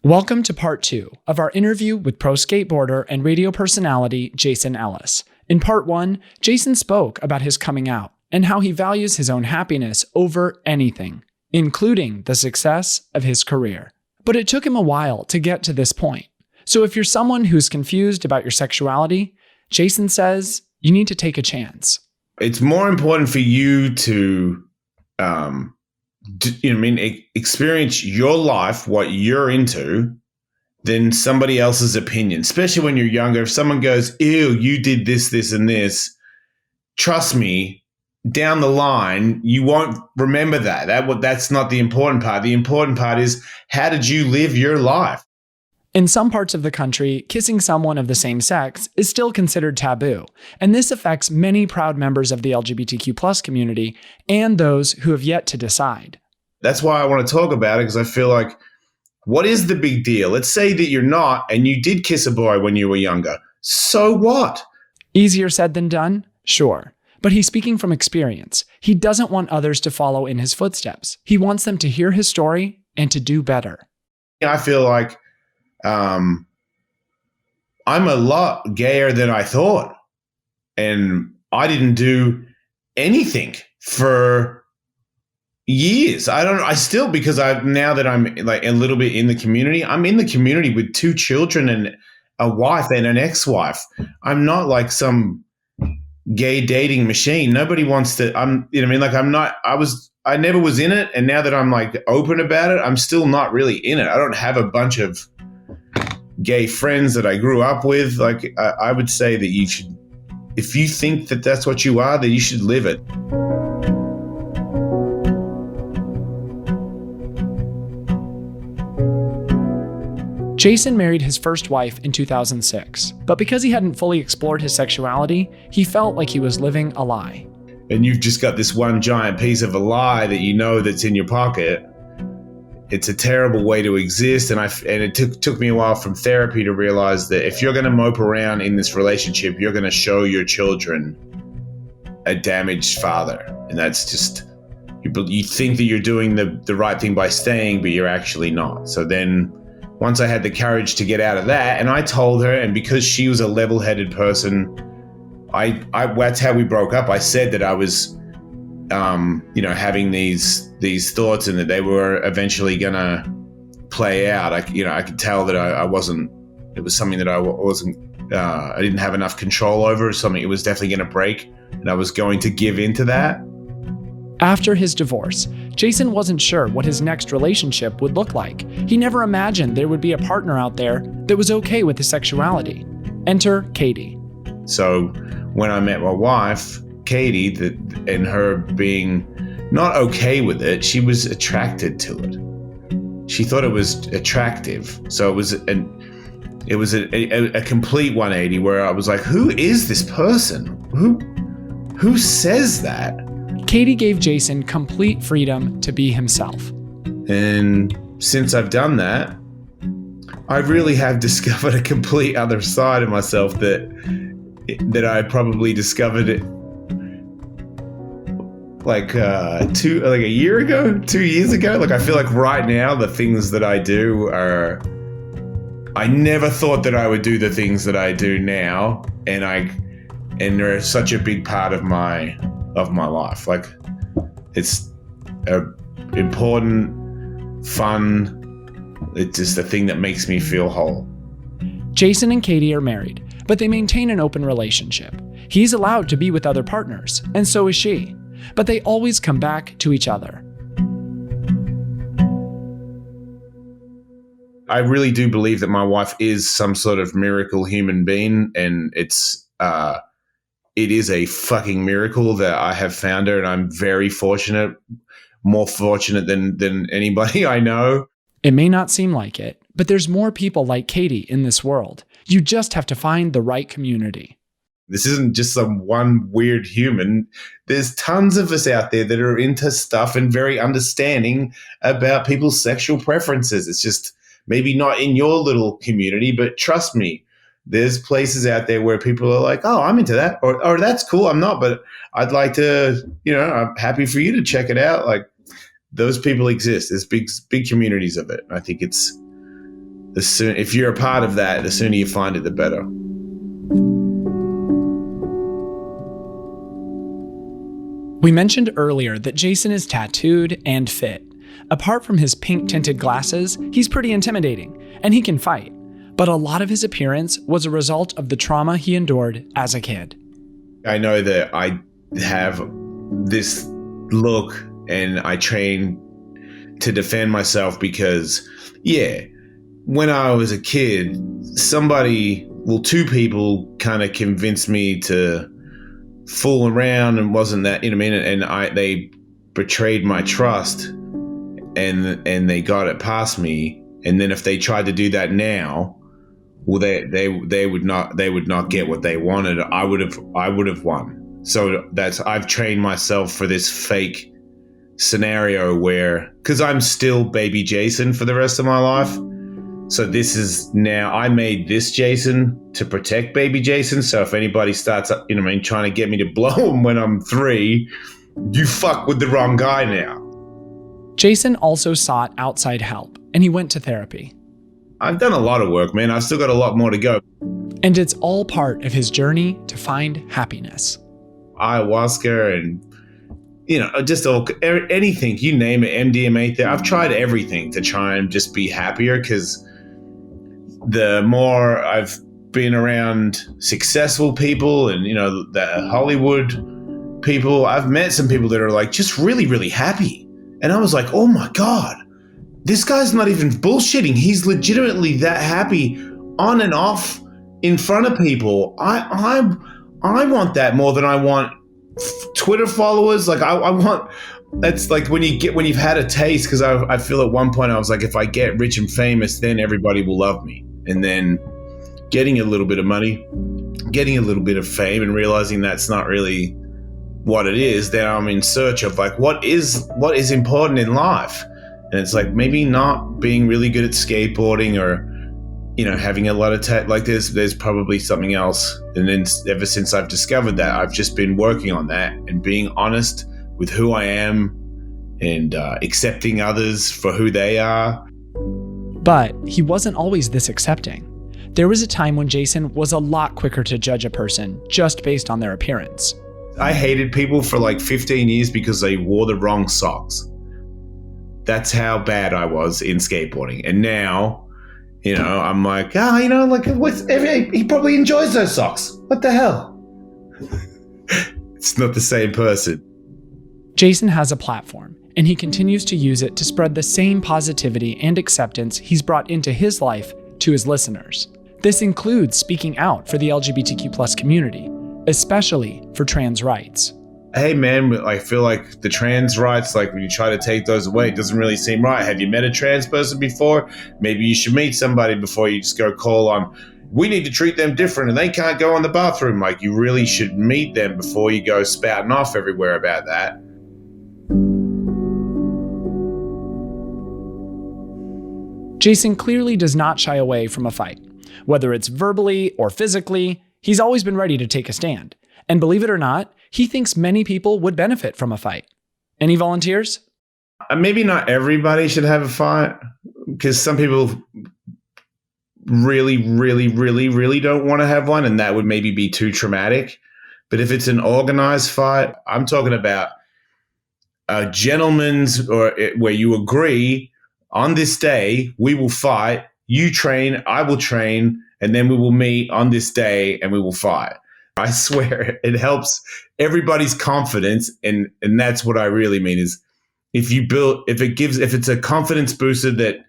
Welcome to part 2 of our interview with pro skateboarder and radio personality Jason Ellis. In part 1, Jason spoke about his coming out and how he values his own happiness over anything, including the success of his career. But it took him a while to get to this point. So if you're someone who's confused about your sexuality, Jason says you need to take a chance. It's more important for you to experience your life, what you're into, than somebody else's opinion, especially when you're younger. If someone goes, ew, you did this, this, and this, trust me, down the line, you won't remember that. That's not the important part. The important part is, how did you live your life? In some parts of the country, kissing someone of the same sex is still considered taboo, and this affects many proud members of the LGBTQ+ community and those who have yet to decide. That's why I want to talk about it, because I feel like, what is the big deal? Let's say that you're not, and you did kiss a boy when you were younger. So what? Easier said than done? Sure. But he's speaking from experience. He doesn't want others to follow in his footsteps. He wants them to hear his story and to do better. I feel like I'm a lot gayer than I thought. And I didn't do anything for years. I still, because now that I'm like a little bit in the community, I'm in the community with 2 children and a wife and an ex-wife. I'm not like some gay dating machine. Nobody wants to, I never was in it. And now that I'm like open about it, I'm still not really in it. I don't have a bunch of gay friends that I grew up with. Like, I would say that you should, if you think that that's what you are, then you should live it. Jason married his first wife in 2006, but because he hadn't fully explored his sexuality, he felt like he was living a lie. And you've just got this one giant piece of a lie that you know that's in your pocket. It's a terrible way to exist, and it took me a while from therapy to realize that if you're going to mope around in this relationship, you're going to show your children a damaged father, and that's just, you think that you're doing the right thing by staying, but you're actually not. So then, once I had the courage to get out of that, and I told her, and because she was a level-headed person, that's how we broke up. I said that I was, having these thoughts, and that they were eventually gonna play out. I could tell that I wasn't. It was something that I wasn't. I didn't have enough control over. Something it was definitely gonna break, and I was going to give into that. After his divorce, Jason wasn't sure what his next relationship would look like. He never imagined there would be a partner out there that was okay with his sexuality. Enter Gayety. So when I met my wife, Katie, and her being not okay with it, she was attracted to it. She thought it was attractive. So it was a complete 180 where I was like, who is this person? Who says that? Gayety gave Jason complete freedom to be himself. And since I've done that, I really have discovered a complete other side of myself that I probably discovered it like a year ago, 2 years ago. Like, I feel like right now the things that I do are, I never thought that I would do the things that I do now, and they're such a big part of my life. Like, it's important, fun. It's just the thing that makes me feel whole. Jason and Gayety are married, but they maintain an open relationship. He's allowed to be with other partners, and so is she. But they always come back to each other. I really do believe that my wife is some sort of miracle human being, and it is a fucking miracle that I have found her, and I'm very fortunate, more fortunate than anybody I know. It may not seem like it, but there's more people like Gayety in this world. You just have to find the right community. This isn't just some one weird human. There's tons of us out there that are into stuff and very understanding about people's sexual preferences. It's just maybe not in your little community, but trust me, there's places out there where people are like, oh, I'm into that, or that's cool. I'm not, but I'd like to, I'm happy for you to check it out. Like, those people exist. There's big communities of it. I think it's if you're a part of that, the sooner you find it, the better. We mentioned earlier that Jason is tattooed and fit. Apart from his pink-tinted glasses, he's pretty intimidating, and he can fight. But a lot of his appearance was a result of the trauma he endured as a kid. I know that I have this look and I train to defend myself because, when I was a kid, two people kind of convinced me to fool around and wasn't that, and they betrayed my trust and they got it past me. And then if they tried to do that now, well, they would not get what they wanted. I would have won. So I've trained myself for this fake scenario where, because I'm still baby Jason for the rest of my life. So this is now, I made this Jason to protect baby Jason. So if anybody starts, trying to get me to blow him when I'm 3, you fuck with the wrong guy now. Jason also sought outside help, and he went to therapy. I've done a lot of work, man. I've still got a lot more to go. And it's all part of his journey to find happiness. Ayahuasca and, just anything, you name it, MDMA. I've tried everything to try and just be happier, because the more I've been around successful people and, the Hollywood people, I've met some people that are like just really, really happy. And I was like, oh my God, this guy's not even bullshitting. He's legitimately that happy on and off in front of people. I want that more than I want Twitter followers. Like I want, that's like when you've had a taste, because I feel at one point I was like, if I get rich and famous, then everybody will love me. And then getting a little bit of money, getting a little bit of fame, and realizing that's not really what it is, then I'm in search of like, what is important in life? And it's like, maybe not being really good at skateboarding or, having a lot of like there's probably something else. And then ever since I've discovered that, I've just been working on that and being honest with who I am and accepting others for who they are. But he wasn't always this accepting. There was a time when Jason was a lot quicker to judge a person just based on their appearance. I hated people for like 15 years because they wore the wrong socks. That's how bad I was in skateboarding. And now, I'm like, he probably enjoys those socks. What the hell? It's not the same person. Jason has a platform, and he continues to use it to spread the same positivity and acceptance he's brought into his life to his listeners. This includes speaking out for the LGBTQ+ community, especially for trans rights. Hey man, I feel like the trans rights, like when you try to take those away, it doesn't really seem right. Have you met a trans person before? Maybe you should meet somebody before you just go call on, we need to treat them different and they can't go in the bathroom. Like, you really should meet them before you go spouting off everywhere about that. Jason clearly does not shy away from a fight. Whether it's verbally or physically, he's always been ready to take a stand. And believe it or not, he thinks many people would benefit from a fight. Any volunteers? Maybe not everybody should have a fight, because some people really, really, really, really don't want to have one, and that would maybe be too traumatic. But if it's an organized fight, I'm talking about a gentleman's, or where you agree, on this day, we will fight, you train, I will train, and then we will meet on this day and we will fight. I swear it helps everybody's confidence. And that's what I really mean is if it's a confidence booster that,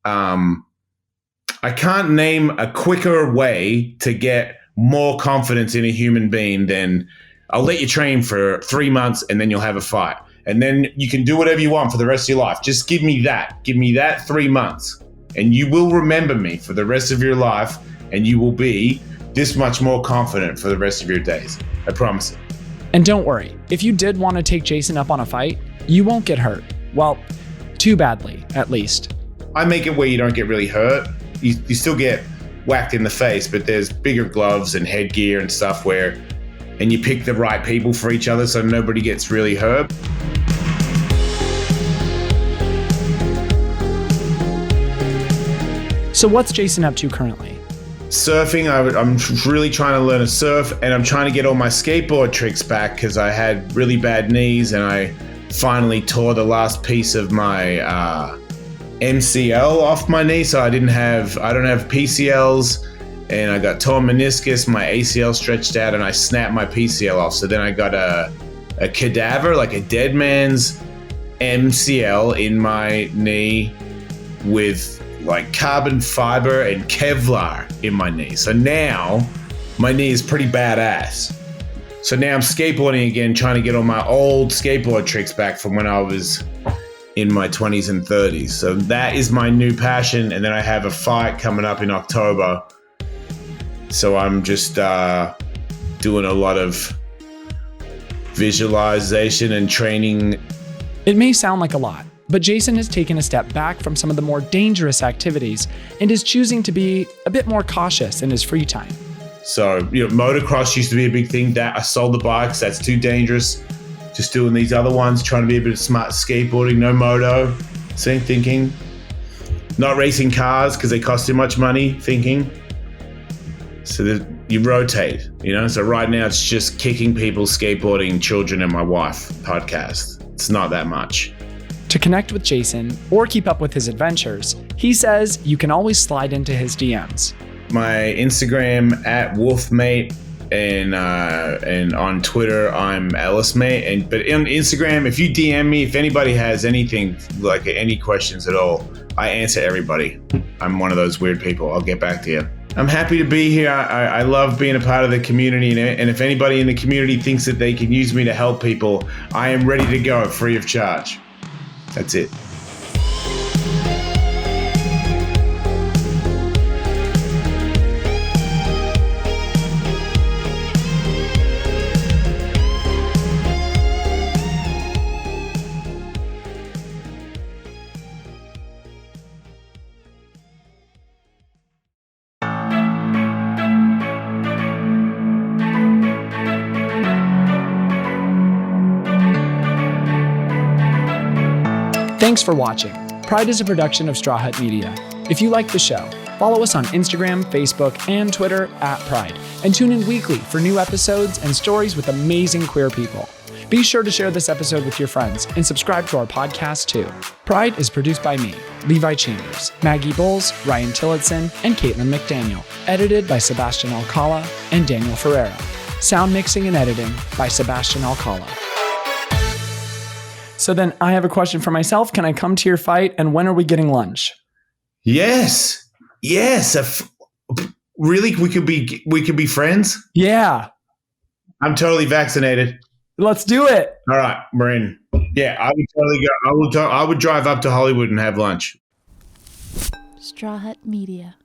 I can't name a quicker way to get more confidence in a human being than I'll let you train for 3 months and then you'll have a fight. And then you can do whatever you want for the rest of your life. Just give me that. Give me that 3 months. And you will remember me for the rest of your life. And you will be this much more confident for the rest of your days. I promise it. And don't worry, if you did want to take Jason up on a fight, you won't get hurt. Well, too badly, at least. I make it where you don't get really hurt. You still get whacked in the face, but there's bigger gloves and headgear and stuff and you pick the right people for each other so nobody gets really hurt. So what's Jason up to currently? Surfing, I'm really trying to learn to surf, and I'm trying to get all my skateboard tricks back because I had really bad knees, and I finally tore the last piece of my MCL off my knee, so I don't have PCLs, and I got torn meniscus, my ACL stretched out, and I snapped my PCL off. So then I got a cadaver, like a dead man's MCL in my knee with like carbon fiber and Kevlar in my knee. So now my knee is pretty badass. So now I'm skateboarding again, trying to get all my old skateboard tricks back from when I was in my 20s and 30s. So that is my new passion. And then I have a fight coming up in October. So I'm just doing a lot of visualization and training. It may sound like a lot, but Jason has taken a step back from some of the more dangerous activities and is choosing to be a bit more cautious in his free time. So, motocross used to be a big thing. That I sold the bikes. That's too dangerous. Just doing these other ones, trying to be a bit of smart skateboarding. No moto. Same thinking. Not racing cars because they cost too much money. Thinking. So that you rotate, So right now it's just kicking people, skateboarding, children, and my wife podcast. It's not that much. To connect with Jason or keep up with his adventures, he says you can always slide into his DMs. My Instagram @wolfmate, and on Twitter I'm EllisMate. But on Instagram, if you DM me, if anybody has anything like any questions at all, I answer everybody. I'm one of those weird people. I'll get back to you. I'm happy to be here. I love being a part of the community, and if anybody in the community thinks that they can use me to help people, I am ready to go free of charge. That's it. Thanks for watching. Pride is a production of Straw Hut Media. If you like the show, follow us on Instagram, Facebook, and Twitter @Pride, and tune in weekly for new episodes and stories with amazing queer people. Be sure to share this episode with your friends and subscribe to our podcast too. Pride is produced by me, Levi Chambers, Maggie Bowles, Ryan Tillotson, and Caitlin McDaniel. Edited by Sebastian Alcala and Daniel Ferreira. Sound mixing and editing by Sebastian Alcala. So then I have a question for myself. Can I come to your fight, and when are we getting lunch? Yes. Really? We could be friends? Yeah. I'm totally vaccinated. Let's do it. All right, we're in. Yeah, I would totally go. I would drive up to Hollywood and have lunch. Straw Hut Media.